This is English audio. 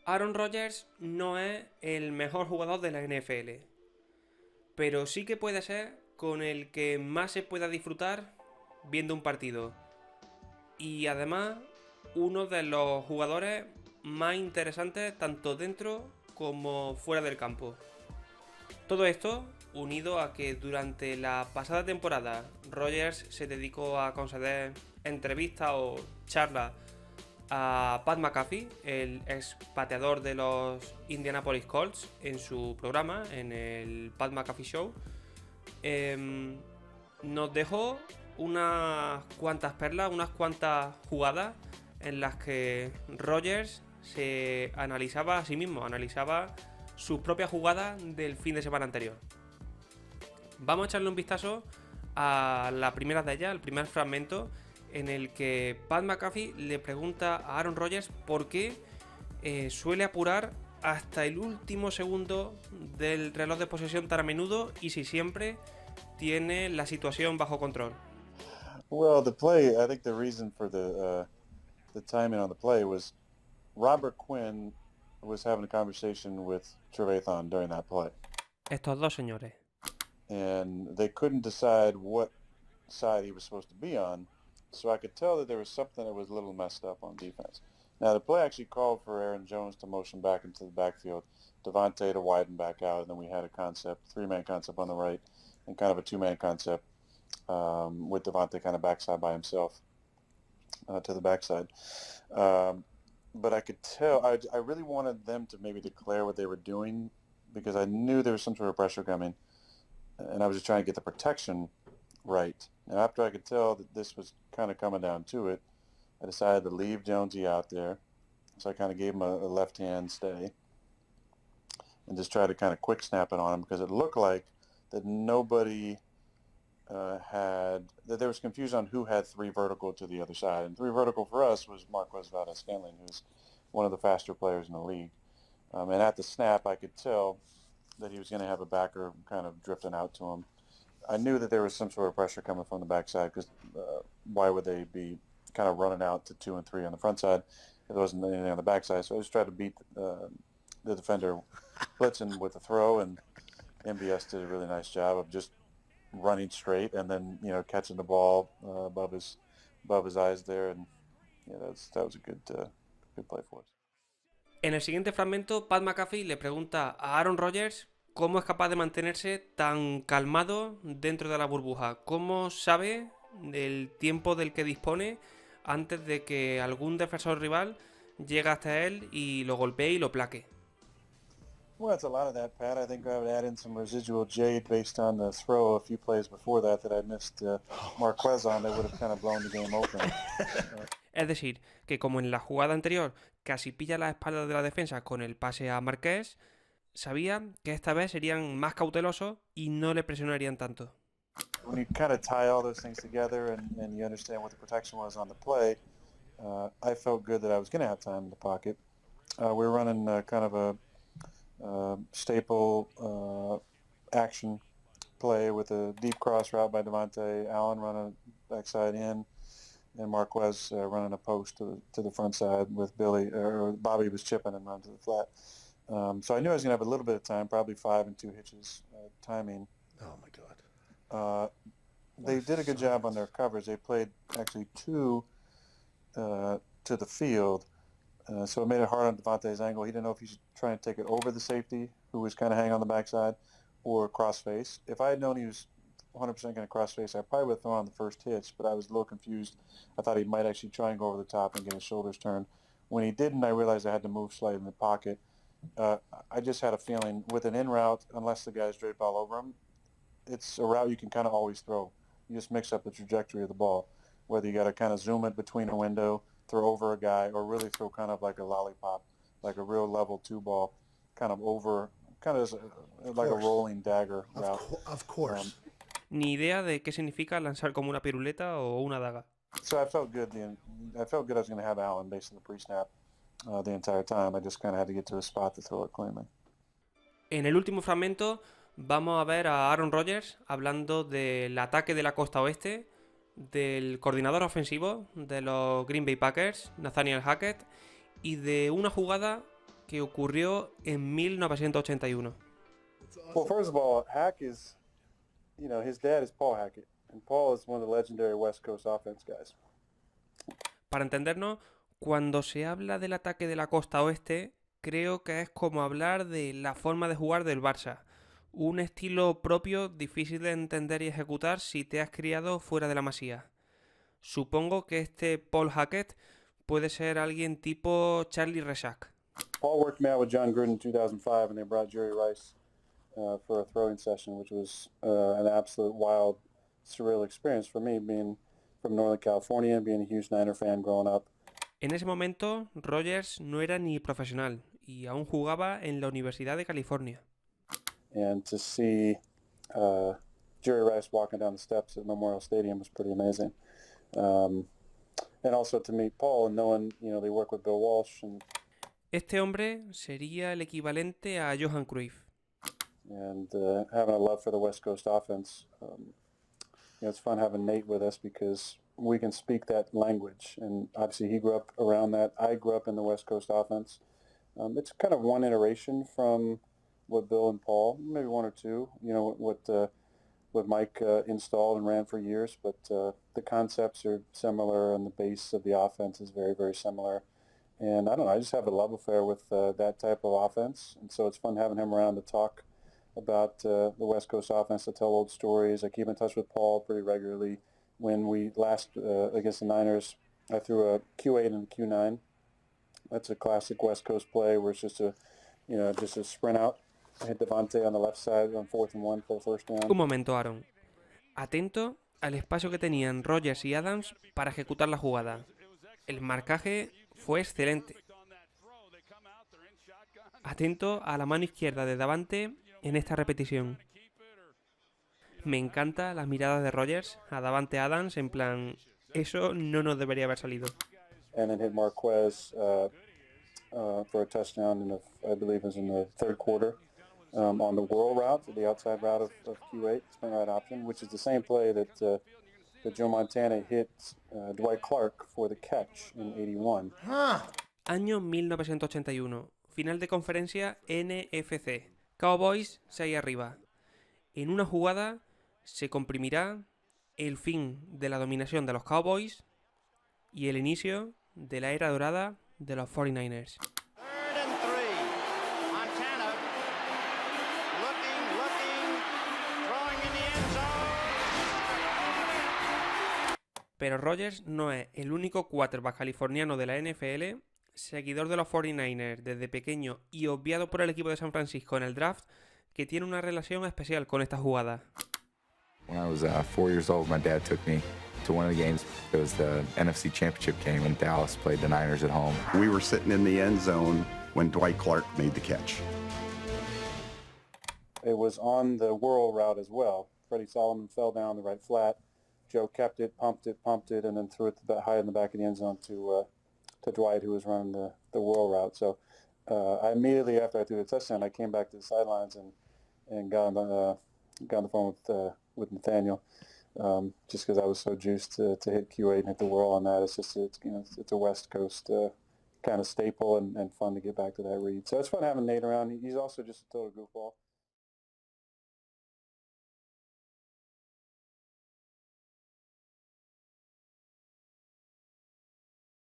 Aaron Rodgers no es el mejor jugador de la NFL, pero sí que puede ser con el que más se pueda disfrutar viendo un partido. Y además, uno de los jugadores más interesantes tanto dentro como fuera del campo. Todo esto unido a que durante la pasada temporada Rodgers se dedicó a conceder entrevistas o charlas a Pat McAfee, el ex pateador de los Indianapolis Colts, en su programa, en el Pat McAfee Show, nos dejó unas cuantas perlas, unas cuantas jugadas en las que Rodgers se analizaba a sí mismo, analizaba sus propias jugadas del fin de semana anterior. Vamos a echarle un vistazo a la primera de ellas, el primer fragmento, en el que Pat McAfee le pregunta a Aaron Rodgers por qué suele apurar hasta el último segundo del reloj de posesión tan a menudo y si siempre tiene la situación bajo control. Well, the play, I think the reason for the timing on the play was Robert Quinn was having a conversation with Trevathan during that play. Estos dos señores. And they couldn't decide what side he was supposed to be on, so I could tell that there was something that was a little messed up on defense. Now, the play actually called for Aaron Jones to motion back into the backfield, Devontae to widen back out, and then we had a concept, three-man concept on the right, and kind of a two-man concept with Devontae kind of backside by himself to the backside. But I could tell, I really wanted them to maybe declare what they were doing because I knew there was some sort of pressure coming, and I was just trying to get the protection right. And after I could tell that this was kind of coming down to it, I decided to leave Jonesy out there. So I kind of gave him a left-hand stay and just tried to kind of quick snap it on him because it looked like that nobody that there was confusion on who had three vertical to the other side. And three vertical for us was Marquez Valdez-Scantling, who's one of the faster players in the league. And at the snap, I could tell that he was going to have a backer kind of drifting out to him. I knew that there was some sort of pressure coming from the backside because why would they be kind of running out to 2 and 3 on the front side if there wasn't anything on the backside? So I just tried to beat the defender blitzing with the throw, and MBS did a really nice job of just running straight and then catching the ball above his eyes there, and that was a good play for us. En el siguiente fragmento, Pat McAfee le pregunta a Aaron Rodgers cómo es capaz de mantenerse tan calmado dentro de la burbuja, cómo sabe del tiempo del que dispone antes de que algún defensor rival llegue hasta él y lo golpee y lo plaque. Well, it's a lot of that, Pat. I think I would add in some residual jade based on the throw a few plays before that I missed Marquez on that would have kind of blown the game open. Es decir, que como en la jugada anterior casi pilla la espalda de la defensa con el pase a Marquez, sabía que esta vez serían más cautelosos y no le presionarían tanto. When you kind of tie all those things together and you understand what the protection was on the play, I felt good that I was going to have time in the pocket. We were running kind of a staple action play with a deep cross route by Devontae, Allen running backside in, and Marquez running a post to the front side with Bobby was chipping and running to the flat. So I knew I was going to have a little bit of time, probably 5 and 2 hitches timing. Oh, my God. They did a good job on their coverage. They played actually 2 to the field. So it made it hard on Devontae's angle. He didn't know if he should try and take it over the safety, who was kind of hanging on the backside, or cross-face. If I had known he was 100% going to cross-face, I probably would have thrown on the first hitch, but I was a little confused. I thought he might actually try and go over the top and get his shoulders turned. When he didn't, I realized I had to move slightly in the pocket. I just had a feeling with an in route, unless the guy's draped all over him, it's a route you can kind of always throw. You just mix up the trajectory of the ball, whether you got to kind of zoom it between a window, throw over a guy, or really throw kind of like a lollipop, like a real level 2 ball, kind of over, kind of like a rolling dagger route. Of course. Ni idea de qué significa lanzar como una piruleta o una daga. So I felt good I was going to have Allen based on the pre-snap the entire time. I just kind of had to get to a spot to throw it cleanly. En el último fragmento vamos a ver a Aaron Rodgers hablando del ataque de la costa oeste, del coordinador ofensivo de los Green Bay Packers, Nathaniel Hackett, y de una jugada que ocurrió en 1981. Well, first of all, Hack is, his dad is Paul Hackett, and Paul is one of the legendary West Coast offense guys. Para entendernos, cuando se habla del ataque de la costa oeste, creo que es como hablar de la forma de jugar del Barça. Un estilo propio difícil de entender y ejecutar si te has criado fuera de la Masía. Supongo que este Paul Hackett puede ser alguien tipo Charlie Reshak. Paul worked me out with John Gruden in 2005, and they brought Jerry Rice for a throwing session, which was an absolute wild, surreal experience for me, being from Northern California and being a huge Niner fan growing up. En ese momento, Rodgers no era ni profesional y aún jugaba en la Universidad de California. And to see Jerry Rice walking down the steps at Memorial Stadium was pretty amazing. And also to meet Paul and knowing, they work with Bill Walsh. Este hombre sería el equivalente a Johan Cruyff. And having a love for the West Coast offense. It's fun having Nate with us because we can speak that language. And obviously he grew up around that. I grew up in the West Coast offense. It's kind of one iteration from what Bill and Paul, maybe one or two, what Mike installed and ran for years. But the concepts are similar and the base of the offense is very, very similar. And I don't know, I just have a love affair with that type of offense. And so it's fun having him around to talk about the West Coast offense, to tell old stories. I keep in touch with Paul pretty regularly. When we last, against the Niners, I threw a Q8 and a Q9. That's a classic West Coast play where it's just a sprint out. I hit Devante on the left side on 4th and 1 for the first down. Un momento, Aaron. Atento al espacio que tenían Rodgers y Adams para ejecutar la jugada. El marcaje fue excelente. Atento a la mano izquierda de Davante en esta repetición. Me encanta las miradas de Rodgers a Davante Adams en plan, eso no nos debería haber salido. And then hit Marquez for a touchdown I believe it was in the third quarter on the whirl route, the outside route of Q8, spin right option, which is the same play that Joe Montana hit Dwight Clark for the catch in 81. Año 1981. Final de conferencia NFC. Cowboys 6 arriba. En una jugada se comprimirá el fin de la dominación de los Cowboys y el inicio de la era dorada de los 49ers. Pero Rodgers no es el único quarterback californiano de la NFL, seguidor de los 49ers desde pequeño y obviado por el equipo de San Francisco en el draft, que tiene una relación especial con esta jugada. When I was 4 years old, my dad took me to one of the games. It was the NFC Championship game when Dallas played the Niners at home. We were sitting in the end zone when Dwight Clark made the catch. It was on the whirl route as well. Freddie Solomon fell down the right flat. Joe kept it, pumped it, and then threw it high in the back of the end zone to Dwight, who was running the whirl route. So I immediately after I threw the touchdown, I came back to the sidelines and got on the phone with Nathaniel, just because I was so juiced to hit Q8 and hit the whirl on that. It's a West Coast kind of staple and fun to get back to that read. So it's fun having Nate around. He's also just a total goofball.